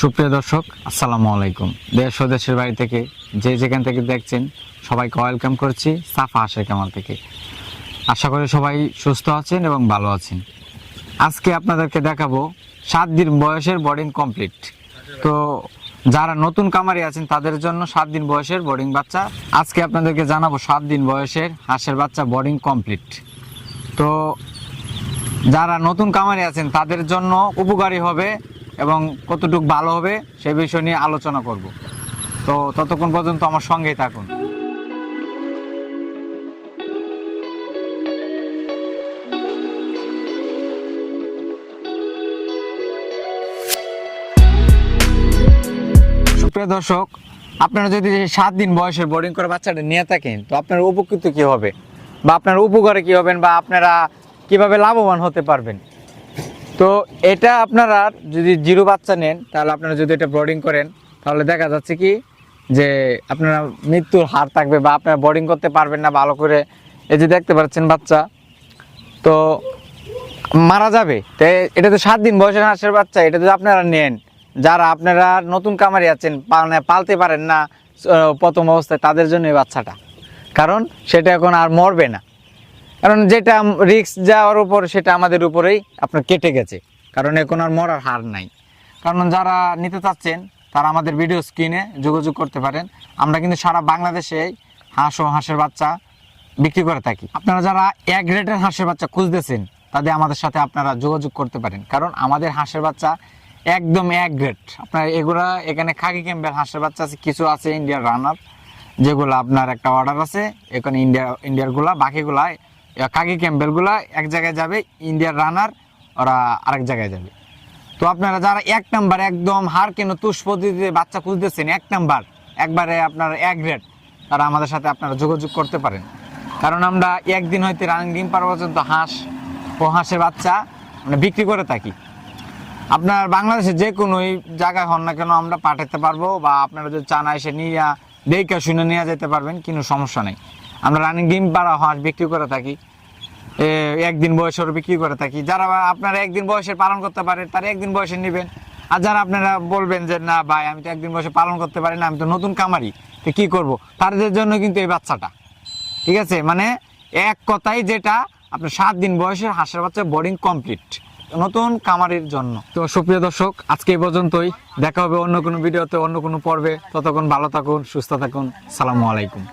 সুপ্রিয় দর্শক, আসসালামু আলাইকুম। দেশ ও দেশের বাড়ি থেকে যে যেখান থেকে দেখছেন সবাইকে ওয়েলকাম করছি সাফা হাঁসের খামার থেকে। আশা করি সবাই সুস্থ আছেন এবং ভালো আছেন। আজকে আপনাদেরকে দেখাবো 7 দিন বয়সের বোর্ডিং কমপ্লিট। তো যারা নতুন কামারি আছেন তাদের জন্য 7 দিন বয়সের বোর্ডিং বাচ্চা আজকে আপনাদেরকে জানাবো। 7 দিন বয়সের হাঁসের বাচ্চা বোর্ডিং কমপ্লিট। তো যারা নতুন কামারি আছেন তাদের জন্য উপকারী হবে এবং কতটুকু ভালো হবে সে বিষয় নিয়ে আলোচনা করব। তো ততক্ষণ পর্যন্ত আমার সঙ্গেই থাকুন। সুপ্রিয় দর্শক, আপনারা যদি 7 দিন বয়সের বোর্ডিং করে বাচ্চাটা নিয়ে থাকেন তো আপনার উপকৃত কি হবে বা আপনার উপকারে কি হবেন বা আপনারা কিভাবে লাভবান হতে পারবেন। তো এটা আপনারা যদি জিরো বাচ্চা নেন তাহলে আপনারা যদি এটা বোর্ডিং করেন তাহলে দেখা যাচ্ছে কি যে আপনারা মৃত্যুর হার থাকবে বা আপনারা বোর্ডিং করতে পারবেন না ভালো করে। এই যে দেখতে পাচ্ছেন বাচ্চা তো মারা যাবে। তো এটা তো 7 দিন বয়সের হাঁসের বাচ্চা, এটা যদি আপনারা নেন, যারা আপনারা নতুন কামারি আছেন পালতে পারেন না প্রথম অবস্থায়, তাদের জন্য এই বাচ্চাটা, কারণ সেটা এখন আর মরবে না। কারণ যেটা রিস্ক যাওয়ার উপর সেটা আমাদের উপরেই আপনার কেটে গেছে, কারণ এখন আর মরার হার নাই। কারণ যারা নিতে চাচ্ছেন তারা আমাদের ভিডিও স্ক্রিনে যোগাযোগ করতে পারেন। আমরা কিন্তু সারা বাংলাদেশে হাঁস ও হাঁসের বাচ্চা বিক্রি করে থাকি। আপনারা যারা এক গ্রেডের হাঁসের বাচ্চা খুঁজতেছেন তাদের আমাদের সাথে আপনারা যোগাযোগ করতে পারেন, কারণ আমাদের হাঁসের বাচ্চা একদম এক গ্রেড। আপনার এগুলা এখানে খাকি ক্যাম্বেল হাঁসের বাচ্চা আছে, কিছু আছে ইন্ডিয়ার রানার, যেগুলো আপনার একটা অর্ডার আছে এখানে ইন্ডিয়ারগুলা, বাকিগুলা কাকি ক্যাম্বেলগুলা এক জায়গায় যাবে, ইন্ডিয়ার রানার ওরা আরেক জায়গায় যাবে। তো আপনারা যারা 1 নাম্বার একদম হার কেন তুষ পদ্ধতিতে বাচ্চা খুঁজতেছেন, 1 নাম্বার একবারে আপনার এক গ্রেড, তারা আমাদের সাথে আপনারা যোগাযোগ করতে পারেন। কারণ আমরা একদিন হইতে রানিং ডিম পাড়া পর্যন্ত হাঁস ও হাঁসের বাচ্চা মানে বিক্রি করে থাকি। আপনার বাংলাদেশে যে কোনো জায়গায় হন না কেন আমরা পাঠাতে পারবো, বা আপনারা যদি চান এসে নিয়ে দেখে শুনে নিয়ে যেতে পারবেন, কোনো সমস্যা নেই। আমরা রানিং ডিম পাড়া হাঁস বিক্রি করে থাকি, একদিন বয়সের বিক্রি করে থাকি। যারা আপনারা একদিন বয়সের পালন করতে পারেন তারা একদিন বয়সে নেবেন। আর যারা আপনারা বলবেন যে না ভাই আমি তো একদিন বয়সে পালন করতে পারি না, আমি তো নতুন কামারি, তো কী করবো, তাদের জন্য কিন্তু এই বাচ্চাটা ঠিক আছে। মানে এক কথাই যেটা আপনার 7 দিন বয়সের হাঁসের বাচ্চা বোর্ডিং কমপ্লিট নতুন কামারির জন্য। তো সুপ্রিয় দর্শক, আজকে এই পর্যন্তই। দেখা হবে অন্য কোনো ভিডিওতে, অন্য কোনো পর্বে। ততক্ষণ ভালো থাকুন, সুস্থ থাকুন। সালামু আলাইকুম।